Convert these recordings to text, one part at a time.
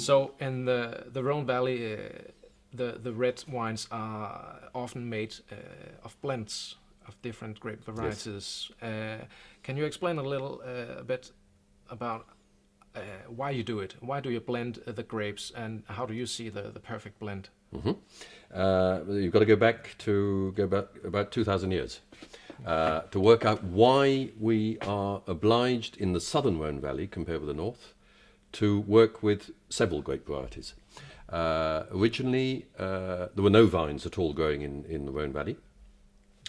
So in the Rhone Valley, the red wines are often made of blends of different grape varieties. Yes. Can you explain a little a bit about why you do it? Why do you blend the grapes, and how do you see the perfect blend? Mm-hmm. You've got to go back about 2,000 years to work out why we are obliged in the southern Rhone Valley, compared with the north, to work with several grape varieties. Originally, there were no vines at all growing in the Rhone Valley,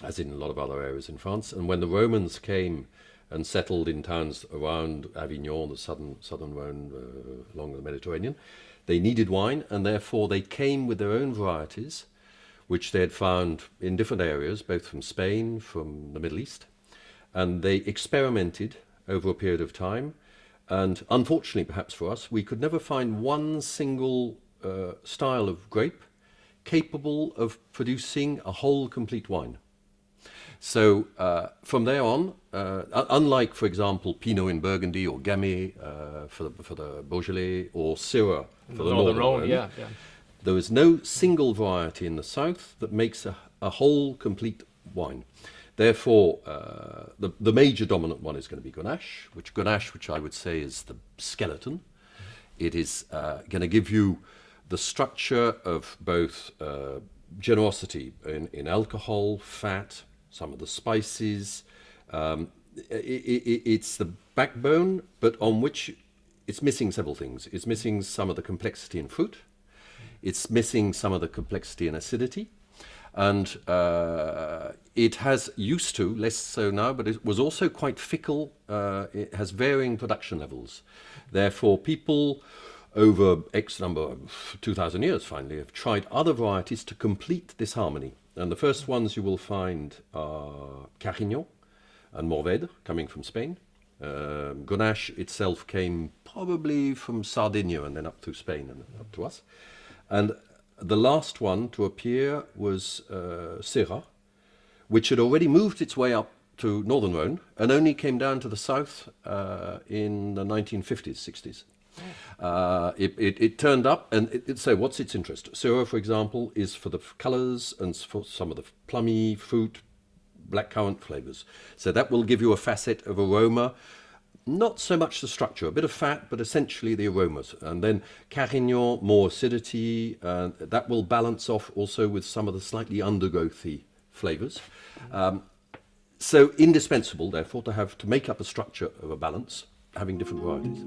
as in a lot of other areas in France. And when the Romans came and settled in towns around Avignon, the southern Rhone, along the Mediterranean, they needed wine, and therefore they came with their own varieties, which they had found in different areas, both from Spain, from the Middle East. And they experimented over a period of time. And unfortunately, perhaps for us, we could never find one single style of grape capable of producing a whole complete wine. So from there on, unlike, for example, Pinot in Burgundy or Gamay for the Beaujolais, or Syrah for the Northern Rhone, yeah. There is no single variety in the south that makes a whole complete wine. Therefore, the major dominant one is going to be Grenache, which I would say is the skeleton. It is going to give you the structure of both generosity in alcohol, fat, some of the spices. It's the backbone, but on which it's missing several things. It's missing some of the complexity in fruit. It's missing some of the complexity in acidity. And it has used to, less so now, but it was also quite fickle. It has varying production levels. Therefore, people over X number of 2,000 years, finally, have tried other varieties to complete this harmony. And the first ones you will find are Carignan and Mourvèdre, coming from Spain. Grenache itself came probably from Sardinia and then up through Spain and up to us. And the last one to appear was Syrah, which had already moved its way up to Northern Rhone and only came down to the south in the 1950s, 60s. It turned up, and so what's its interest? Syrah, for example, is for the colours and for some of the plummy fruit, blackcurrant flavours. So that will give you a facet of aroma, not so much the structure, a bit of fat, but essentially the aromas. And then Carignan, more acidity, that will balance off also with some of the slightly undergrowthy flavours. So indispensable, therefore, to make up a structure of a balance, having different varieties.